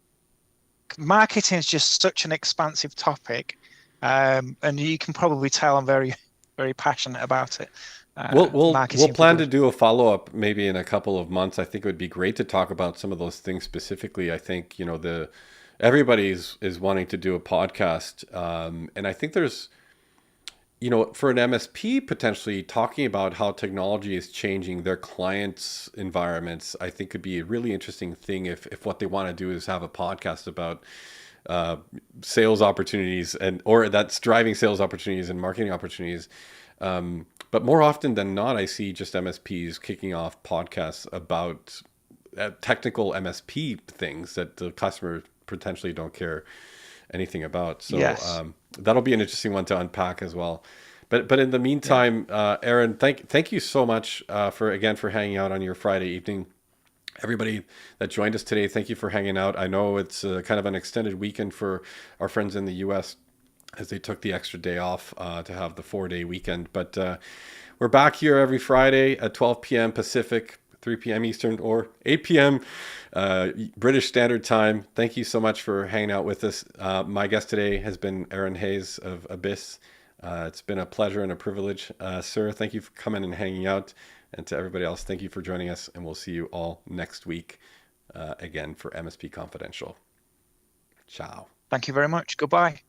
marketing is just such an expansive topic, and you can probably tell I'm very, very passionate about it. We'll Marketing for plan to good. do a follow up maybe in a couple of months. I think it would be great to talk about some of those things specifically. I think the everybody's is wanting to do a podcast, and I think there's for an MSP potentially talking about how technology is changing their clients' environments. I think could be a really interesting thing if what they want to do is have a podcast about uh, sales opportunities or that's driving sales opportunities and marketing opportunities. But more often than not, I see just MSPs kicking off podcasts about technical MSP things that the customer potentially don't care anything about. So Yes. that'll be an interesting one to unpack as well. But in the Yeah. meantime, Aaron, thank you so much for hanging out on your Friday evening. Everybody that joined us today, thank you for hanging out. I know it's kind of an extended weekend for our friends in the US as they took the extra day off to have the 4 day weekend. But we're back here every Friday at 12 p.m. Pacific, 3 p.m. Eastern, or 8 p.m. British Standard Time. Thank you so much for hanging out with us. My guest today has been Aaron Hayes of Aabyss. It's been a pleasure and a privilege, sir. Thank you for coming and hanging out. And to everybody else, thank you for joining us. And we'll see you all next week again for MSP Confidential. Ciao. Thank you very much. Goodbye.